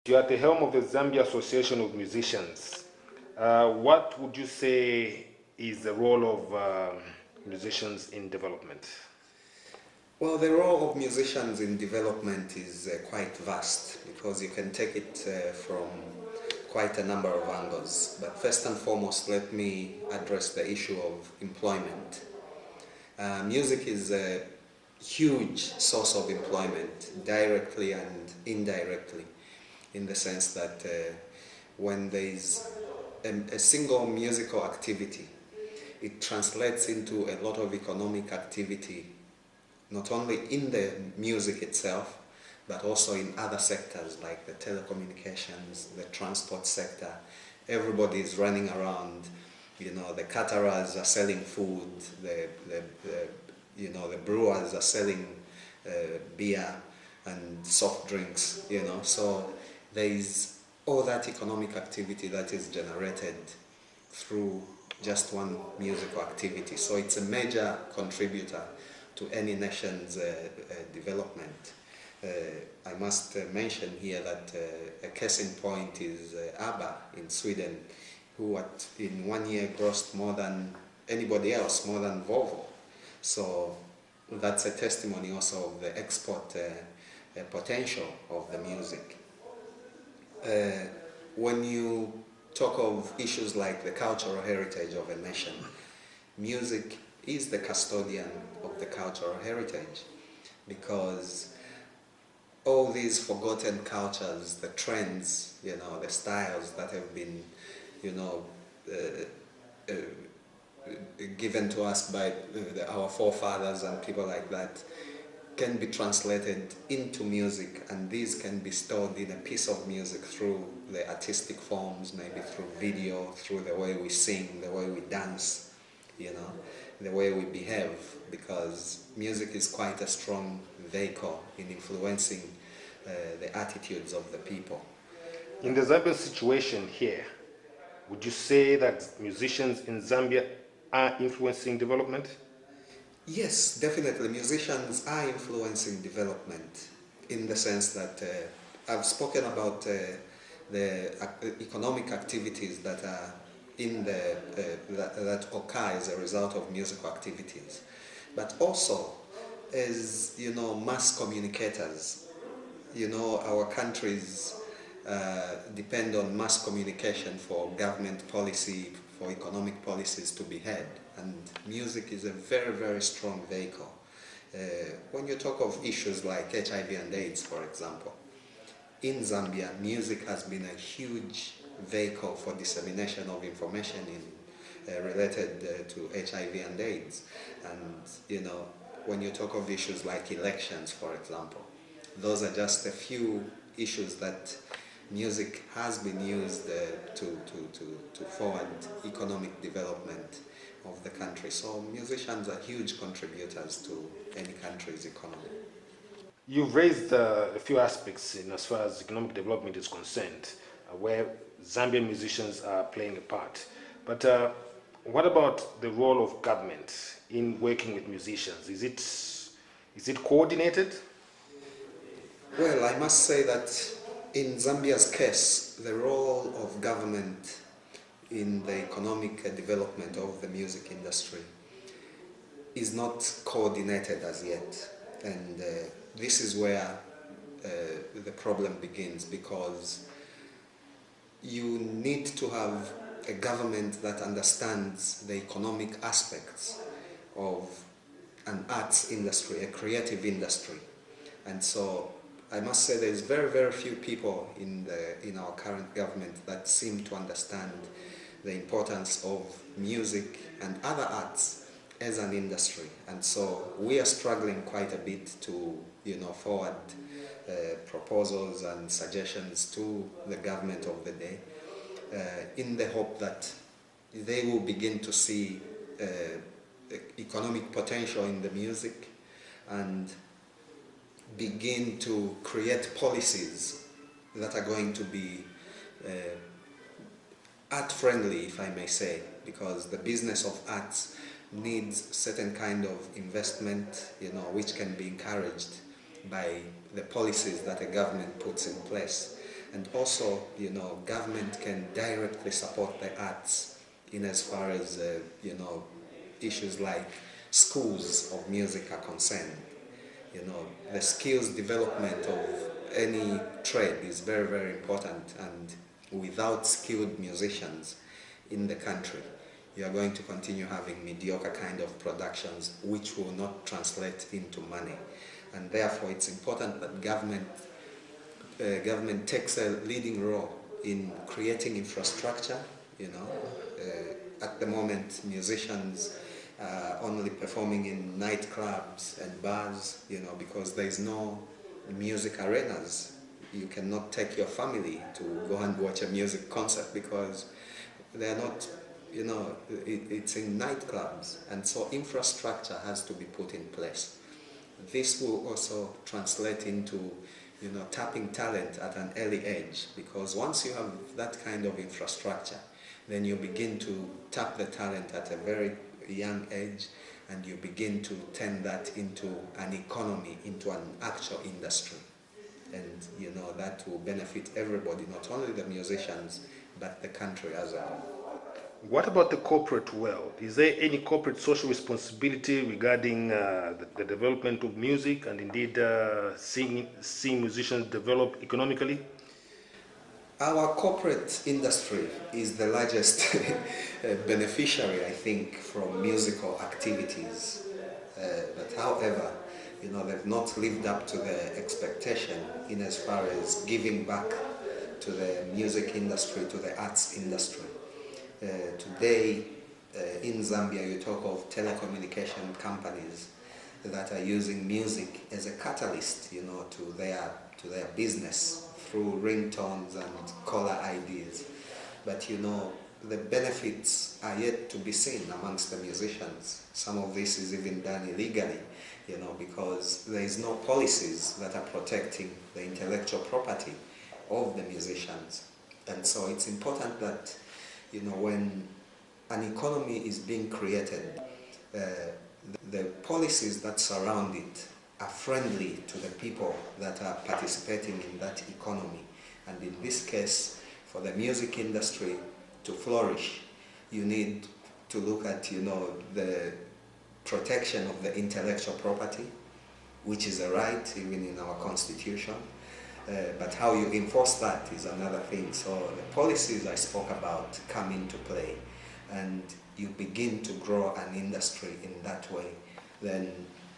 You're at the helm of the Zambia Association of Musicians. What would you say is the role of musicians in development? Well, the role of musicians in development is quite vast because you can take it from quite a number of angles. But first and foremost, let me address the issue of employment. Music is a huge source of employment, directly and indirectly, in the sense that when there is a single musical activity, it translates into a lot of economic activity, not only in the music itself, but also in other sectors like the telecommunications, the transport sector. Everybody is running around. You know, the caterers are selling food, the brewers are selling beer and soft drinks, you know. So there is all that economic activity that is generated through just one musical activity. So it's a major contributor to any nation's development. I must mention here that a case in point is ABBA in Sweden, who in 1 year grossed more than anybody else, more than Volvo. So that's a testimony also of the export potential of the music. When you talk of issues like the cultural heritage of a nation, music is the custodian of the cultural heritage, because all these forgotten cultures, the trends, you know, the styles that have been, you know, given to us by our forefathers and people like that, can be translated into music, and these can be stored in a piece of music through the artistic forms, maybe through video, through the way we sing, the way we dance, you know, the way we behave, because music is quite a strong vehicle in influencing the attitudes of the people. In the Zambia situation here, would you say that musicians in Zambia are influencing development? Yes, definitely. Musicians are influencing development in the sense that I've spoken about the economic activities that are in that occur as a result of musical activities, but also as, you know, mass communicators. You know, our countries depend on mass communication for government policy, for economic policies to be heard, and music is a very, very strong vehicle. When you talk of issues like HIV and AIDS, for example, in Zambia, music has been a huge vehicle for dissemination of information related to HIV and AIDS. And, you know, when you talk of issues like elections, for example, those are just a few issues that music has been used to forward economic development of the country. So musicians are huge contributors to any country's economy. You've raised a few aspects in as far as economic development is concerned, where Zambian musicians are playing a part. But what about the role of government in working with musicians? Is it coordinated? Well, I must say that in Zambia's case, the role of government in the economic development of the music industry is not coordinated as yet. And this is where the problem begins, because you need to have a government that understands the economic aspects of an arts industry, a creative industry. And so I must say there's very, very few people in our current government that seem to understand the importance of music and other arts as an industry. And so we are struggling quite a bit to, you know, forward proposals and suggestions to the government of the day, in the hope that they will begin to see economic potential in the music and begin to create policies that are going to be art-friendly, if I may say, because the business of arts needs certain kind of investment, you know, which can be encouraged by the policies that a government puts in place. And also, you know, government can directly support the arts in as far as, you know, issues like schools of music are concerned. You know, the skills development of any trade is very, very important, and without skilled musicians in the country, you are going to continue having mediocre kind of productions which will not translate into money. And therefore it's important that government takes a leading role in creating infrastructure. You know, at the moment musicians are only performing in nightclubs and bars, you know, because there is no music arenas. You cannot take your family to go and watch a music concert because they are not, you know, it's in nightclubs, and so infrastructure has to be put in place. This will also translate into, you know, tapping talent at an early age, because once you have that kind of infrastructure, then you begin to tap the talent at a very young age, and you begin to turn that into an economy, into an actual industry. And you know, that will benefit everybody, not only the musicians, but the country as a whole. What about the corporate world? Is there any corporate social responsibility regarding the development of music and indeed seeing musicians develop economically? Our corporate industry is the largest beneficiary, I think, from musical activities. But however, you know, they've not lived up to the expectation in as far as giving back to the music industry, to the arts industry. Today, in Zambia, you talk of telecommunication companies that are using music as a catalyst, you know, to their business through ringtones and caller IDs. But you know, the benefits are yet to be seen amongst the musicians. Some of this is even done illegally, you know, because there is no policies that are protecting the intellectual property of the musicians. And so it's important that, you know, when an economy is being created, the policies that surround it are friendly to the people that are participating in that economy. And in this case, for the music industry to flourish, you need to look at, you know, the protection of the intellectual property, which is a right even in our constitution. But how you enforce that is another thing. So the policies I spoke about come into play, and you begin to grow an industry in that way. Then,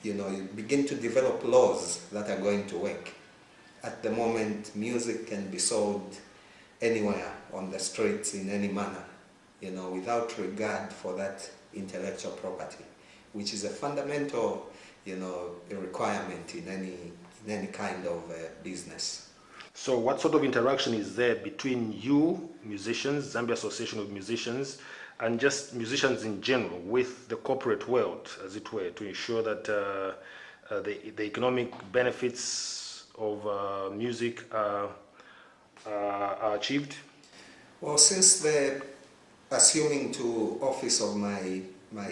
you know, you begin to develop laws that are going to work. At the moment, music can be sold anywhere on the streets in any manner, you know, without regard for that intellectual property, which is a fundamental, you know, requirement in any kind of business. So what sort of interaction is there between you, musicians, Zambia Association of Musicians, and just musicians in general with the corporate world, as it were, to ensure that the economic benefits of music are achieved? Well, since the assuming to office of my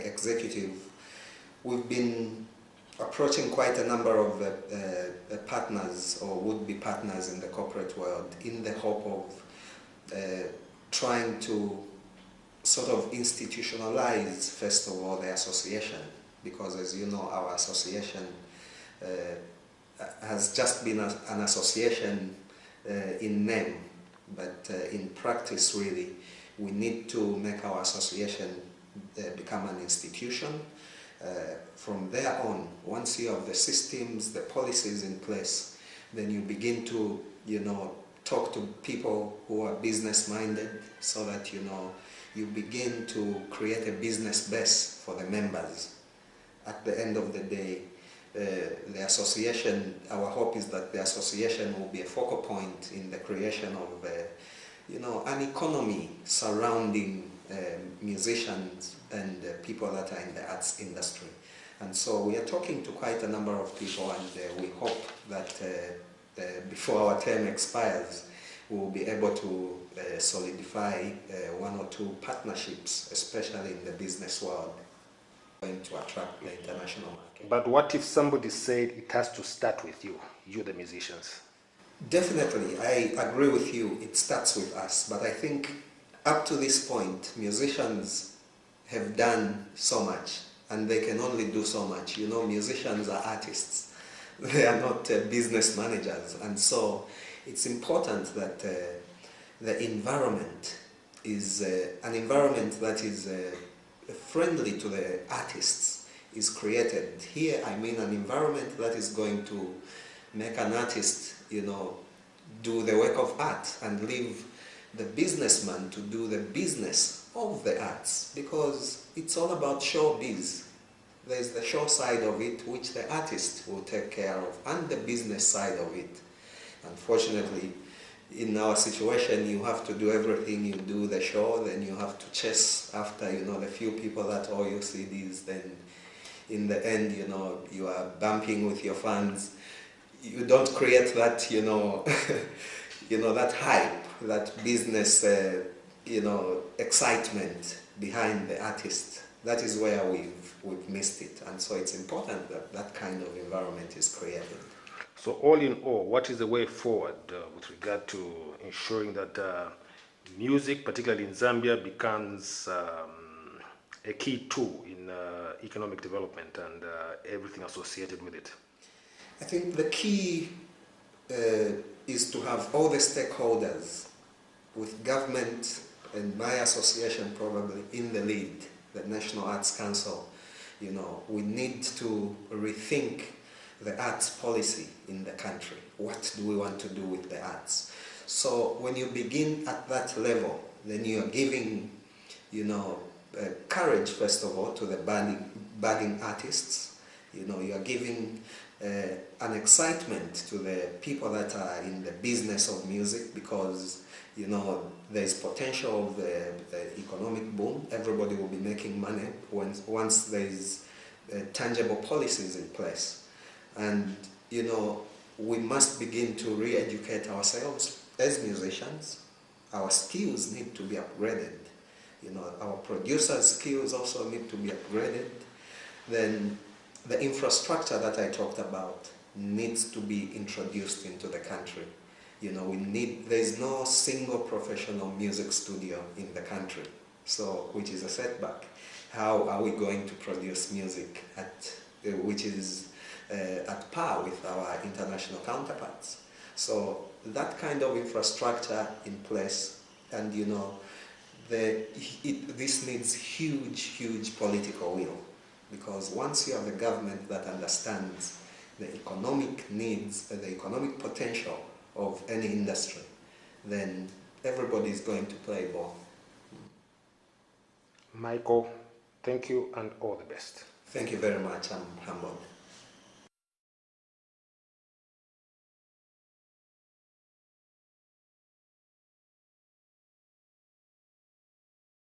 executive, we've been approaching quite a number of partners or would-be partners in the corporate world in the hope of trying to sort of institutionalize, first of all, the association, because as you know, our association has just been an association in name, but in practice really we need to make our association become an institution. From there on, once you have the systems, the policies in place, then you begin to, you know, talk to people who are business-minded, so that, you know, you begin to create a business base for the members. At the end of the day, the association, our hope is that the association will be a focal point in the creation of, you know, an economy surrounding musicians and people that are in the arts industry. And so we are talking to quite a number of people, and we hope that before our term expires, we will be able to solidify one or two partnerships, especially in the business world, going to attract the international market. But what if somebody said it has to start with you, the musicians? Definitely, I agree with you. It starts with us, but I think up to this point, musicians have done so much, and they can only do so much. You know, musicians are artists; they are not business managers, and so it's important that the environment is an environment that is friendly to the artists is created. Here, I mean an environment that is going to make an artist, you know, do the work of art and leave the businessman to do the business of the arts, because it's all about showbiz. There's the show side of it, which the artist will take care of, and the business side of it. Unfortunately, in our situation, you have to do everything. You do the show, then you have to chase after, you know, the few people that owe you CDs. Then in the end, you know, you are bumping with your fans. You don't create that, you know, you know, that hype, that business, you know, excitement behind the artist. That is where we've missed it, and so it's important that that kind of environment is created. So all in all, what is the way forward with regard to ensuring that music, particularly in Zambia, becomes a key tool in economic development and everything associated with it? I think the key is to have all the stakeholders, with government and my association probably in the lead, the National Arts Council. You know, we need to rethink the arts policy in the country. What do we want to do with the arts? So when you begin at that level, then you are giving, you know, courage, first of all, to the budding artists. You know, you are giving an excitement to the people that are in the business of music, because, you know, there is potential of the economic boom. Everybody will be making money once there is tangible policies in place. And, you know, we must begin to re-educate ourselves as musicians. Our skills need to be upgraded. You know, our producers' skills also need to be upgraded. Then the infrastructure that I talked about needs to be introduced into the country. You know, there is no single professional music studio in the country, so, which is a setback. How are we going to produce music which is at par with our international counterparts? So that kind of infrastructure in place, and, you know, this needs huge political will, because once you have a government that understands the economic needs, the economic potential of any industry, then everybody is going to play ball. Maiko, thank you and all the best. Thank you very much. I'm humbled.